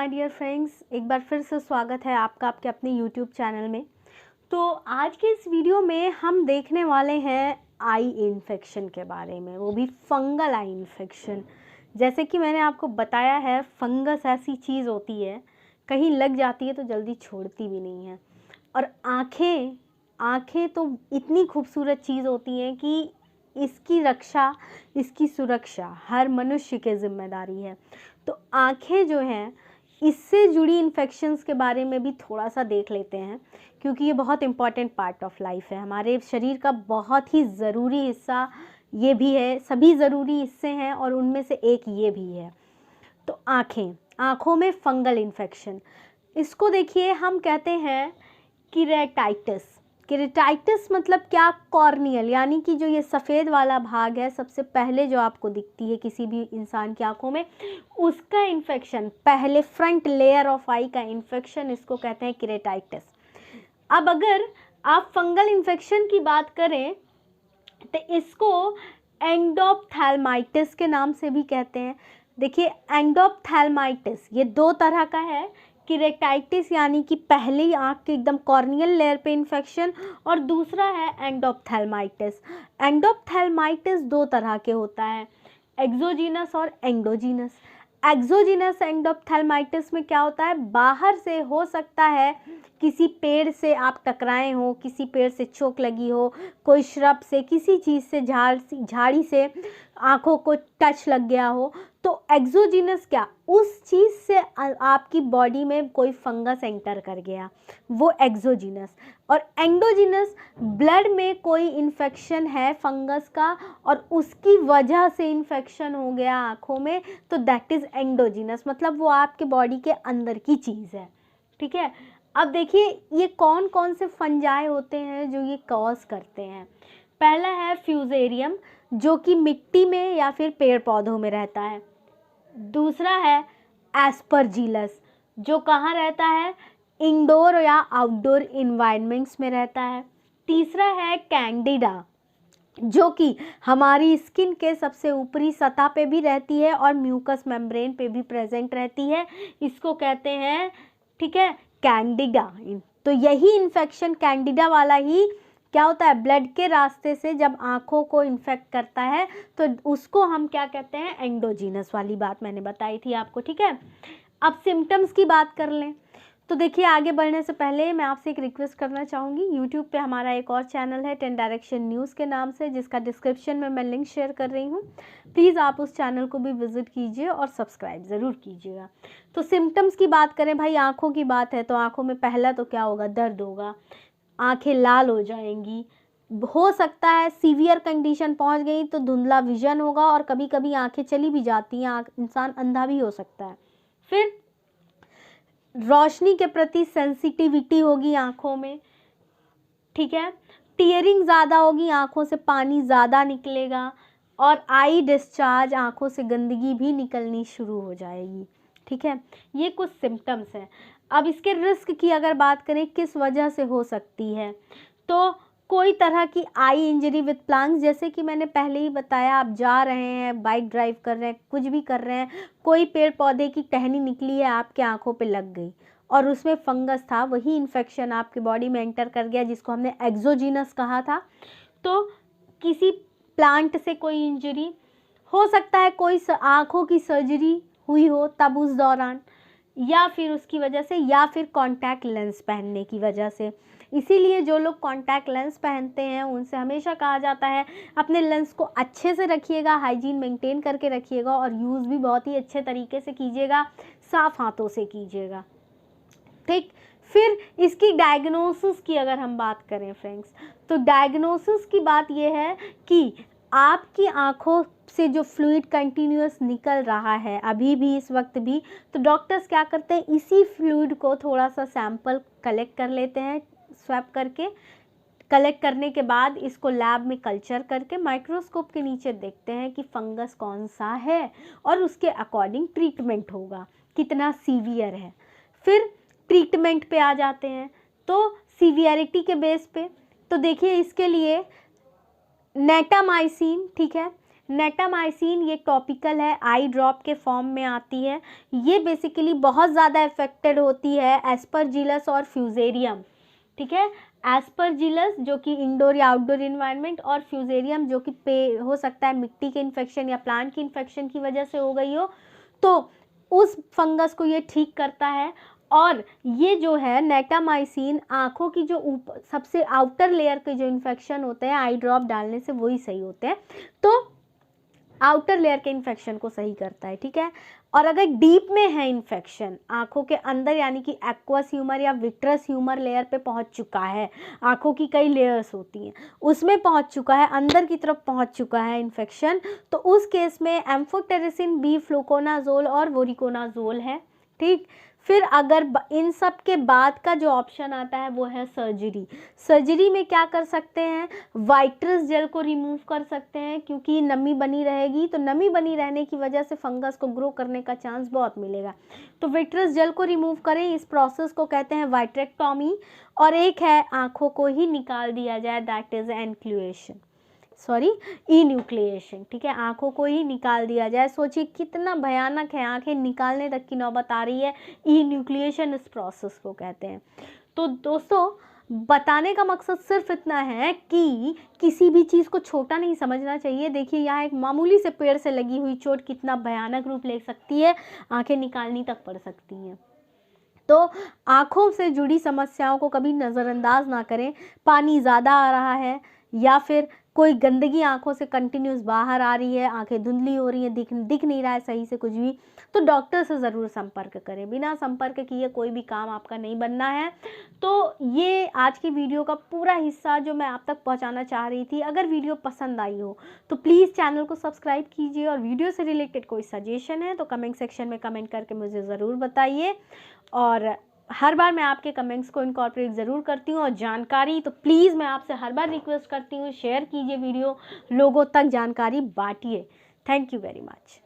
My dear friends, एक बार फिर से स्वागत है आपका आपके अपने यूट्यूब चैनल में। तो आज के इस वीडियो में हम देखने वाले हैं आई इन्फेक्शन के बारे में, वो भी फंगल आई इन्फेक्शन। जैसे कि मैंने आपको बताया है, फंगस ऐसी चीज़ होती है, कहीं लग जाती है तो जल्दी छोड़ती भी नहीं है। और आँखें तो इतनी खूबसूरत चीज़ होती हैं कि इसकी रक्षा, इसकी सुरक्षा हर मनुष्य की जिम्मेदारी है। तो आँखें जो हैं, इससे जुड़ी इन्फेक्शंस के बारे में भी थोड़ा सा देख लेते हैं, क्योंकि ये बहुत इम्पॉर्टेंट पार्ट ऑफ लाइफ है। हमारे शरीर का बहुत ही ज़रूरी हिस्सा ये भी है, सभी ज़रूरी हिस्से हैं और उनमें से एक ये भी है। तो आँखों में फंगल इन्फेक्शन, इसको देखिए हम कहते हैं केरेटाइटिस मतलब क्या? कॉर्नियल, यानी कि जो ये सफ़ेद वाला भाग है, सबसे पहले जो आपको दिखती है किसी भी इंसान की आंखों में, उसका इन्फेक्शन, पहले फ्रंट लेयर ऑफ आई का इन्फेक्शन, इसको कहते हैं केरेटाइटिस। अब अगर आप फंगल इन्फेक्शन की बात करें तो इसको एंडोप्थेल्माइटिस के नाम से भी कहते हैं। देखिए, एंडोप्थेल्माइटिस ये दो तरह का है। केरेटाइटिस यानी कि पहले आँख के एकदम कॉर्नियल लेयर पे इन्फेक्शन, और दूसरा है एंडोप्थेल्माइटिस। एंडोप्थेल्माइटिस दो तरह के होता है, एक्सोजीनस और एंडोजीनस। एक्सोजीनस एंडोप्थेल्माइटिस में क्या होता है, बाहर से हो सकता है किसी पेड़ से आप टकराए हो, किसी पेड़ से चोट लगी हो, कोई श्रब से, किसी चीज़ से, झाड़ी से आँखों को टच लग गया हो, तो एक्सोजीनस क्या, उस चीज़ से आपकी बॉडी में कोई फंगस एंटर कर गया, वो एक्सोजीनस। और एंडोजीनस, ब्लड में कोई इन्फेक्शन है फंगस का और उसकी वजह से इन्फेक्शन हो गया आँखों में, तो दैट इज़ एंडोजीनस, मतलब वो आपके बॉडी के अंदर की चीज़ है। ठीक है। अब देखिए, ये कौन कौन से फंजाई होते हैं जो ये कॉज करते हैं। पहला है फ्यूजेरियम, जो कि मिट्टी में या फिर पेड़ पौधों में रहता है। दूसरा है एस्परजिलस, जो कहाँ रहता है, इंडोर या आउटडोर इन्वायरमेंट्स में रहता है। तीसरा है कैंडिडा, जो कि हमारी स्किन के सबसे ऊपरी सतह पे भी रहती है और म्यूकस मेम्ब्रेन पे भी प्रेजेंट रहती है, इसको कहते हैं, ठीक है, कैंडिडा। तो यही इन्फेक्शन, कैंडिडा वाला ही क्या होता है, ब्लड के रास्ते से जब आँखों को इन्फेक्ट करता है तो उसको हम क्या कहते हैं, एंडोजीनस वाली बात मैंने बताई थी आपको। ठीक है। अब सिम्टम्स की बात कर लें तो देखिए, आगे बढ़ने से पहले मैं आपसे एक रिक्वेस्ट करना चाहूँगी। यूट्यूब पे हमारा एक और चैनल है 10 डायरेक्शन न्यूज़ के नाम से, जिसका डिस्क्रिप्शन में मैं लिंक शेयर कर रही हूँ। प्लीज़ आप उस चैनल को भी विजिट कीजिए और सब्सक्राइब ज़रूर कीजिएगा। तो सिम्टम्स की बात करें भाई, आँखों की बात है तो आँखों में पहला तो क्या होगा, दर्द होगा, आँखें लाल हो जाएंगी, हो सकता है सीवियर कंडीशन पहुँच गई तो धुंधला विजन होगा, और कभी कभी आँखें चली भी जाती हैं, इंसान अंधा भी हो सकता है। फिर रोशनी के प्रति सेंसिटिविटी होगी आँखों में। ठीक है। टीयरिंग ज़्यादा होगी, आँखों से पानी ज़्यादा निकलेगा, और आई डिस्चार्ज, आँखों से गंदगी भी निकलनी शुरू हो जाएगी। ठीक है। ये कुछ सिम्टम्स हैं। अब इसके रिस्क की अगर बात करें, किस वजह से हो सकती है, तो कोई तरह की आई इंजरी विद प्लांट्स, जैसे कि मैंने पहले ही बताया, आप जा रहे हैं, बाइक ड्राइव कर रहे हैं, कुछ भी कर रहे हैं, कोई पेड़ पौधे की टहनी निकली है, आपके आंखों पे लग गई और उसमें फंगस था, वही इन्फेक्शन आपके बॉडी में एंटर कर गया, जिसको हमने एक्सोजीनस कहा था। तो किसी प्लांट से कोई इंजरी हो सकता है, कोई आँखों की सर्जरी हुई हो तब उस दौरान, या फिर उसकी वजह से, या फिर कॉन्टैक्ट लेंस पहनने की वजह से। इसीलिए जो लोग कॉन्टैक्ट लेंस पहनते हैं उनसे हमेशा कहा जाता है अपने लेंस को अच्छे से रखिएगा, हाइजीन मेंटेन करके रखिएगा, और यूज़ भी बहुत ही अच्छे तरीके से कीजिएगा, साफ हाथों से कीजिएगा। ठीक। फिर इसकी डायग्नोसिस की अगर हम बात करें फ्रेंड्स, तो डायग्नोसिस की बात यह है कि आपकी आँखों से जो फ्लूइड कंटिन्यूअस निकल रहा है अभी भी, इस वक्त भी, तो डॉक्टर्स क्या करते हैं, इसी फ्लूइड को थोड़ा सा सैंपल कलेक्ट कर लेते हैं, स्वैप करके। कलेक्ट करने के बाद इसको लैब में कल्चर करके माइक्रोस्कोप के नीचे देखते हैं कि फंगस कौन सा है, और उसके अकॉर्डिंग ट्रीटमेंट होगा, कितना सीवियर है। फिर ट्रीटमेंट पे आ जाते हैं, तो सीवियरिटी के बेस पे, तो देखिए इसके लिए नेटामाइसिन, ठीक है, नेटामाइसिन ये टॉपिकल है, आई ड्रॉप के फॉर्म में आती है। ये बेसिकली बहुत ज़्यादा इफेक्टेड होती है एस्परजिलस और फ्यूजेरियम, ठीक है। एस्परजिलस जो कि इंडोर या आउटडोर इन्वायरमेंट, और फ्यूजेरियम जो कि पे हो सकता है मिट्टी के इन्फेक्शन या प्लांट की इन्फेक्शन की वजह से हो गई हो, तो उस फंगस को ये ठीक करता है। और ये जो है नेटामाइसिन आँखों की जो ऊपर सबसे आउटर लेयर के जो इन्फेक्शन होते हैं आई ड्रॉप डालने से वही सही होते हैं, तो आउटर लेयर के इन्फेक्शन को सही करता है, ठीक है। और अगर डीप में है इन्फेक्शन आँखों के अंदर, यानी कि एक्वस ह्यूमर या विट्रस ह्यूमर लेयर पे पहुंच चुका है, आँखों की कई लेयर्स होती हैं उसमें पहुंच चुका है, अंदर की तरफ पहुंच चुका है इन्फेक्शन, तो उस केस में एम्फोटेरिसिन बी, फ्लुकोनाजोल और वोरिकोनाजोल है, ठीक। फिर अगर इन सब के बाद का जो ऑप्शन आता है वो है सर्जरी। सर्जरी में क्या कर सकते हैं, वाइट्रस जेल को रिमूव कर सकते हैं, क्योंकि नमी बनी रहेगी, तो नमी बनी रहने की वजह से फंगस को ग्रो करने का चांस बहुत मिलेगा, तो विट्रस जेल को रिमूव करें, इस प्रोसेस को कहते हैं वाइट्रेक्टोमी। और एक है आँखों को ही निकाल दिया जाए, दैट इज एन्क्लुएशन, इन्यूक्लिएशन, ठीक है, आँखों को ही निकाल दिया जाए। सोचिए कितना भयानक है, आँखें निकालने तक की नौबत आ रही है, इन्यूक्लिएशन इस प्रोसेस को कहते हैं। तो दोस्तों बताने का मकसद सिर्फ इतना है कि किसी भी चीज़ को छोटा नहीं समझना चाहिए। देखिए यहाँ एक मामूली से पेड़ से लगी हुई चोट कितना भयानक रूप ले सकती है, आँखें निकालनी तक पड़ सकती हैं। तो आँखों से जुड़ी समस्याओं को कभी नज़रअंदाज ना करें। पानी ज़्यादा आ रहा है या फिर कोई गंदगी आँखों से कंटिन्यूस बाहर आ रही है, आँखें धुंधली हो रही हैं, दिख नहीं रहा है सही से कुछ भी, तो डॉक्टर से ज़रूर संपर्क करें। बिना संपर्क किए कोई भी काम आपका नहीं बनना है। तो ये आज की वीडियो का पूरा हिस्सा जो मैं आप तक पहुंचाना चाह रही थी। अगर वीडियो पसंद आई हो तो प्लीज़ चैनल को सब्सक्राइब कीजिए, और वीडियो से रिलेटेड कोई सजेशन है तो कमेंट सेक्शन में कमेंट करके मुझे ज़रूर बताइए। और हर बार मैं आपके कमेंट्स को इनकॉर्पोरेट ज़रूर करती हूँ, और जानकारी तो प्लीज़ मैं आपसे हर बार रिक्वेस्ट करती हूँ, शेयर कीजिए वीडियो, लोगों तक जानकारी बांटिए। Thank you very much.